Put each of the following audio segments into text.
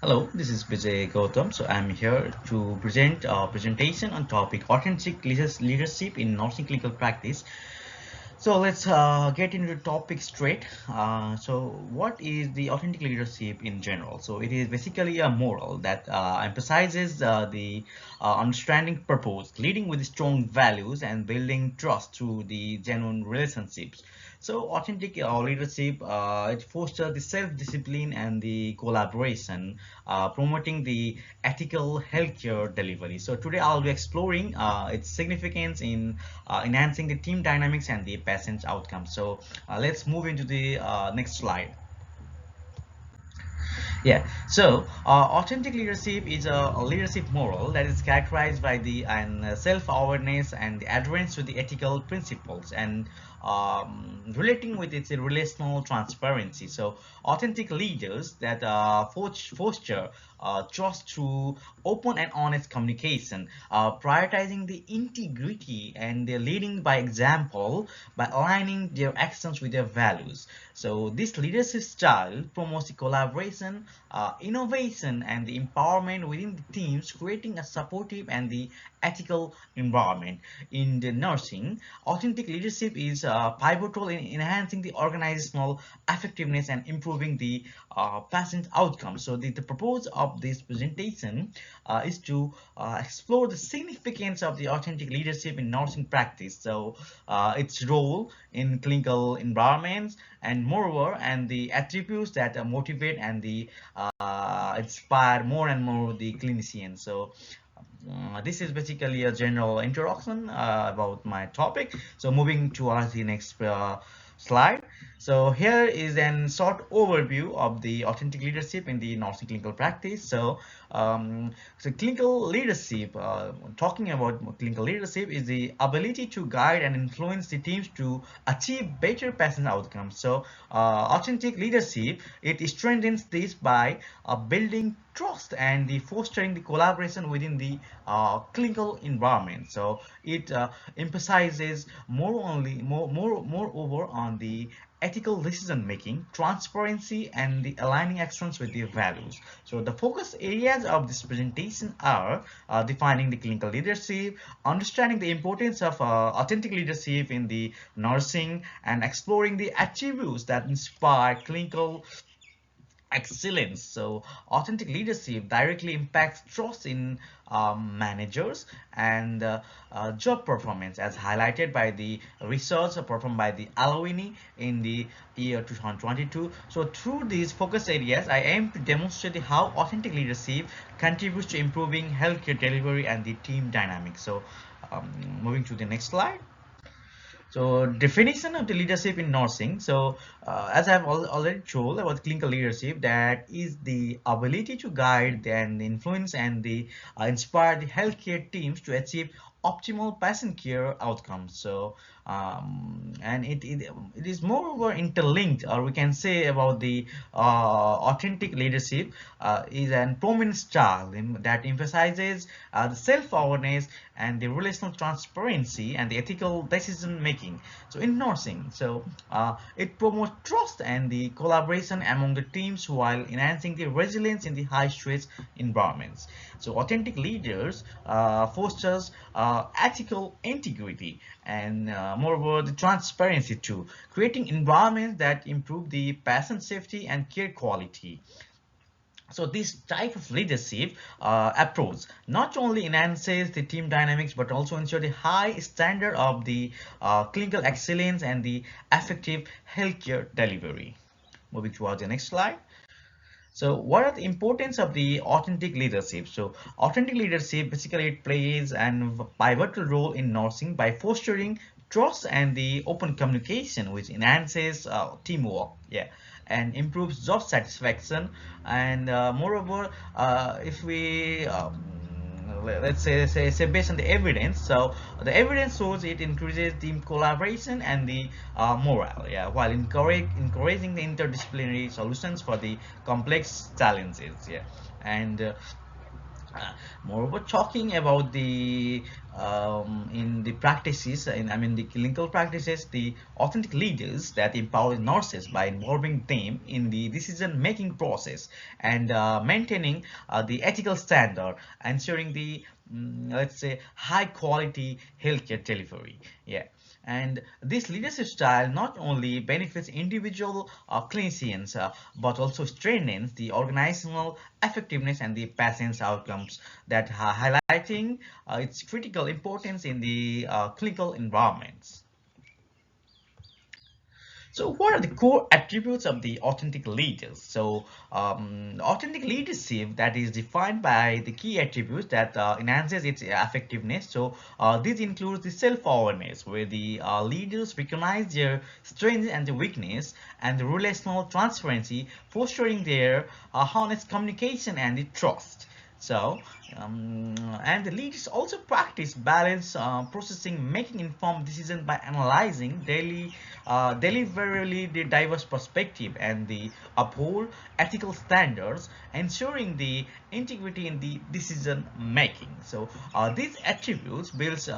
Hello, this is Vijay Gautam. So I'm here to present a presentation on topic authentic leadership in nursing clinical practice. So let's get into the topic straight. So what is the authentic leadership in general? So it is basically a moral that emphasizes the understanding purpose, leading with strong values and building trust through the genuine relationships. So authentic leadership it fosters the self-discipline and the collaboration, promoting the ethical healthcare delivery. So today I'll be exploring its significance in enhancing the team dynamics and the patient outcomes. So let's move into the next slide. Yeah, so authentic leadership is a leadership moral that is characterized by the self-awareness and the adherence to the ethical principles and relating with its relational transparency. So authentic leaders that foster trust through open and honest communication, prioritizing the integrity and they're leading by example by aligning their actions with their values. So this leadership style promotes the collaboration, innovation, and the empowerment within the teams, creating a supportive and the ethical environment. In the nursing, authentic leadership is pivotal in enhancing the organizational effectiveness and improving the patient outcomes. So the purpose of this presentation is to explore the significance of the authentic leadership in nursing practice. So its role in clinical environments and moreover and the attributes that motivate and the inspire more and more the clinicians. So this is basically a general introduction about my topic. So moving towards the next slide. So here is a short overview of the authentic leadership in the nursing clinical practice. So clinical leadership, talking about clinical leadership is the ability to guide and influence the teams to achieve better patient outcomes. So authentic leadership, it strengthens this by building trust and the fostering the collaboration within the clinical environment. So it emphasizes moreover on the ethical decision making, transparency, and the aligning actions with their values. So the focus areas of this presentation are defining the clinical leadership, understanding the importance of authentic leadership in the nursing, and exploring the attributes that inspire clinical excellence. So authentic leadership directly impacts trust in managers and job performance as highlighted by the research performed by the Alwini in the year 2022. So through these focus areas I aim to demonstrate how authentic leadership contributes to improving healthcare delivery and the team dynamics. So moving to the next slide. So definition of the leadership in nursing. So as I've already told about clinical leadership, that is the ability to guide and influence and the inspire the healthcare teams to achieve optimal patient care outcomes. So and it is moreover interlinked, or we can say about the authentic leadership is an prominent style that emphasizes the self-awareness and the relational transparency and the ethical decision making. So in nursing, so it promotes trust and the collaboration among the teams while enhancing the resilience in the high stress environments. So authentic leaders fosters ethical integrity and moreover the transparency too, creating environments that improve the patient safety and care quality. So this type of leadership approach not only enhances the team dynamics but also ensure the high standard of the clinical excellence and the effective healthcare delivery. Moving towards the next slide. So what are the importance of the authentic leadership? So authentic leadership basically it plays an pivotal role in nursing by fostering trust and the open communication which enhances teamwork, yeah, and improves job satisfaction. And moreover, if we let's say based on the evidence, so the evidence shows it increases team collaboration and the morale, yeah, while encouraging the interdisciplinary solutions for the complex challenges, yeah. And Uh, Moreover, talking about the in the practices, I mean the clinical practices, the authentic leaders that empower nurses by involving them in the decision-making process and maintaining the ethical standard, ensuring the let's say high-quality healthcare delivery. Yeah. And this leadership style not only benefits individual clinicians but also strengthens the organizational effectiveness and the patient's outcomes that are highlighting its critical importance in the clinical environments. So, what are the core attributes of the authentic leaders? So, authentic leadership that is defined by the key attributes that enhances its effectiveness. So, these include the self-awareness, where the leaders recognize their strengths and the weakness, and the relational transparency, fostering their honest communication and the trust. So, and the leaders also practice balance processing, making informed decisions by analyzing deliberately the diverse perspective and the uphold ethical standards, ensuring the integrity in the decision making. So, these attributes builds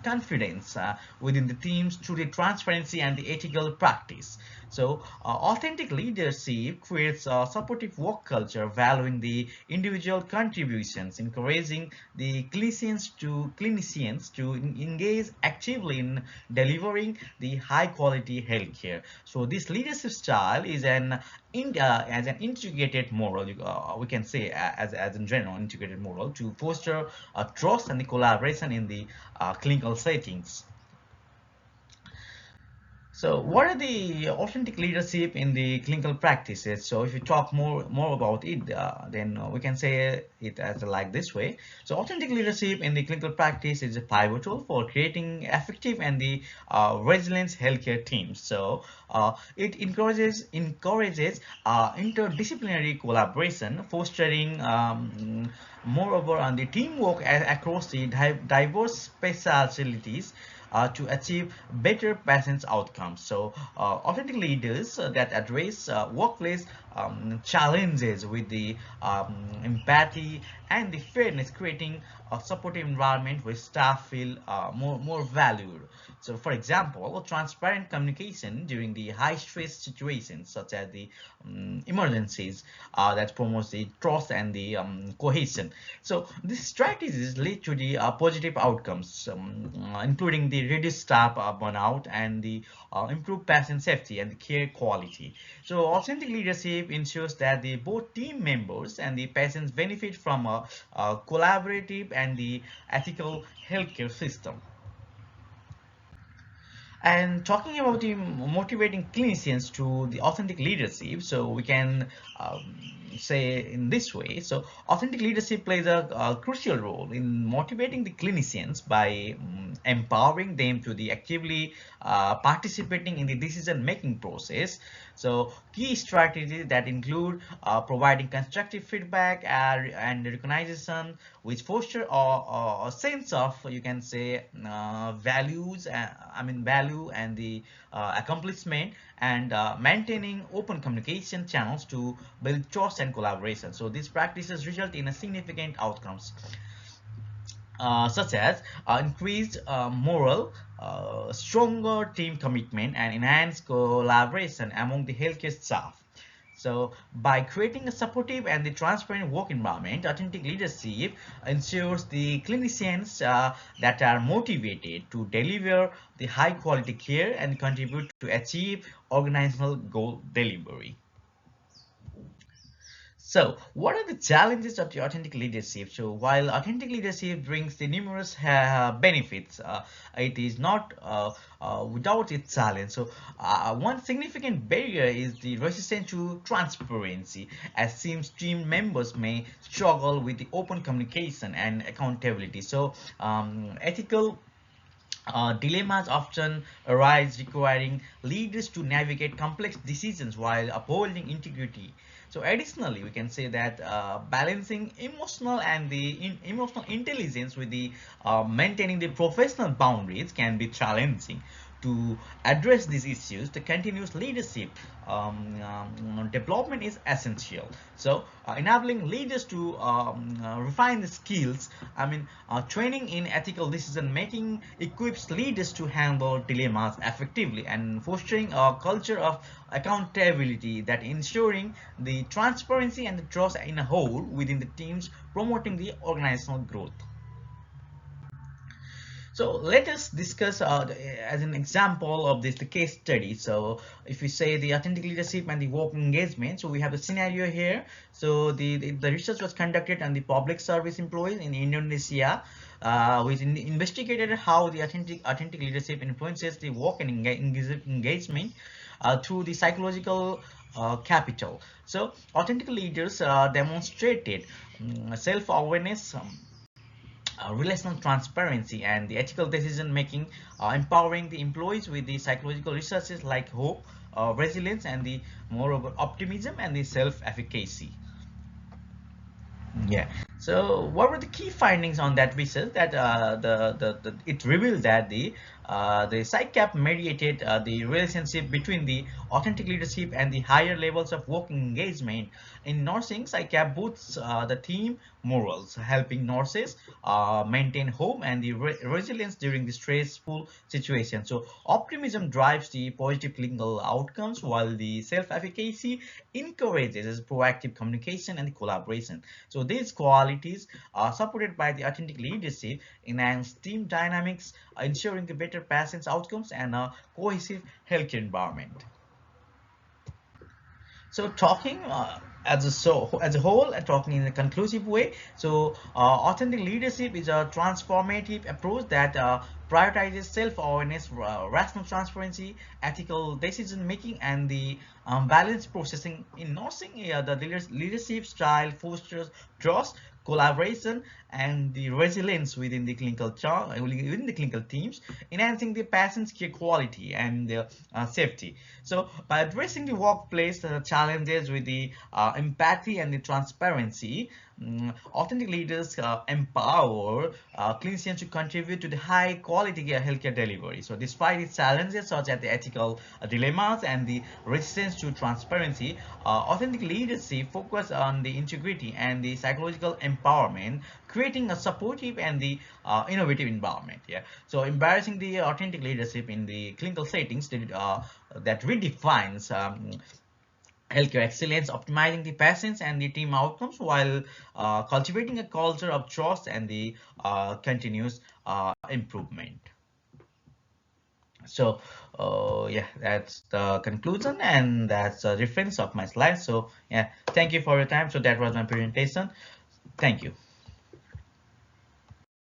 confidence within the teams through the transparency and the ethical practice. So, authentic leadership creates a supportive work culture, valuing the individual contributions, encouraging the clinicians to engage actively in delivering the high quality healthcare. So, this leadership style is as an integrated model, we can say as in general integrated model to foster trust and the collaboration in the clinical settings. So, what are the authentic leadership in the clinical practices? So, if you talk more about it, then we can say it as like this way. So, authentic leadership in the clinical practice is a pivotal for creating effective and the resilient healthcare teams. So, it encourages interdisciplinary collaboration, fostering moreover on the teamwork across the diverse specialties to achieve better patients outcomes. So authentic leaders that address workplace challenges with the empathy and the fairness, creating a supportive environment where staff feel more valued. So for example, transparent communication during the high stress situations such as the emergencies that promotes the trust and the cohesion. So these strategies lead to the positive outcomes, including the reduced staff burnout and the improved patient safety and the care quality. So authentic leadership ensures that the both team members and the patients benefit from a collaborative and the ethical healthcare system. And talking about the motivating clinicians to the authentic leadership, so we can say in this way. So, authentic leadership plays a crucial role in motivating the clinicians by empowering them to the actively participating in the decision-making process. So, key strategies that include providing constructive feedback and recognition, which foster a sense of, you can say, values, value and the accomplishment, and maintaining open communication channels to build trust and collaboration. So these practices result in a significant outcomes such as increased moral, stronger team commitment, and enhanced collaboration among the healthcare staff. So, by creating a supportive and the transparent work environment, authentic leadership ensures the clinicians that are motivated to deliver the high quality care and contribute to achieve organizational goal delivery. So, what are the challenges of the authentic leadership? So, while authentic leadership brings the numerous benefits, it is not without its challenge. So, one significant barrier is the resistance to transparency, as seems team members may struggle with the open communication and accountability. So, ethical dilemmas often arise, requiring leaders to navigate complex decisions while upholding integrity. So, additionally, we can say that balancing emotional and the emotional intelligence with the maintaining the professional boundaries can be challenging, to address these issues, the continuous leadership development is essential. So, enabling leaders to refine the skills. Training in ethical decision making equips leaders to handle dilemmas effectively and fostering a culture of accountability that ensuring the transparency and the trust in a whole within the teams, promoting the organizational growth. So let us discuss as an example of this the case study. So if we say the authentic leadership and the work engagement, so we have a scenario here. So the research was conducted on the public service employees in Indonesia, which investigated how the authentic leadership influences the work and engagement through the psychological capital. So authentic leaders demonstrated self-awareness, relational transparency, and the ethical decision making, empowering the employees with the psychological resources like hope, resilience, and the moreover optimism and the self-efficacy. Yeah. So, what were the key findings on that research? That it revealed that the PsyCap mediated the relationship between the authentic leadership and the higher levels of working engagement. In nursing, PsyCap boosts the team morals, helping nurses maintain hope and the resilience during the stressful situation. So, optimism drives the positive clinical outcomes, while the self-efficacy encourages proactive communication and collaboration. So these qualities are supported by the authentic leadership, enhance team dynamics, ensuring the better patients outcomes and a cohesive healthcare environment. So talking as a whole and talking in a conclusive way, so authentic leadership is a transformative approach that prioritizes self-awareness, rational transparency, ethical decision making, and the balanced processing. In nursing, the leadership style fosters trust, collaboration, and the resilience within the clinical teams, enhancing the patient's care quality and safety. So by addressing the workplace challenges with the empathy and the transparency, authentic leaders empower clinicians to contribute to the high quality healthcare delivery. So despite its challenges such as the ethical dilemmas and the resistance to transparency, authentic leadership focus on the integrity and the psychological empowerment, creating a supportive and the innovative environment. Yeah. So embarrassing the authentic leadership in the clinical settings that redefines healthcare excellence, optimizing the patients and the team outcomes while cultivating a culture of trust and the continuous improvement. So, yeah, that's the conclusion and that's a reference of my slides. So, yeah, thank you for your time. So that was my presentation. Thank you.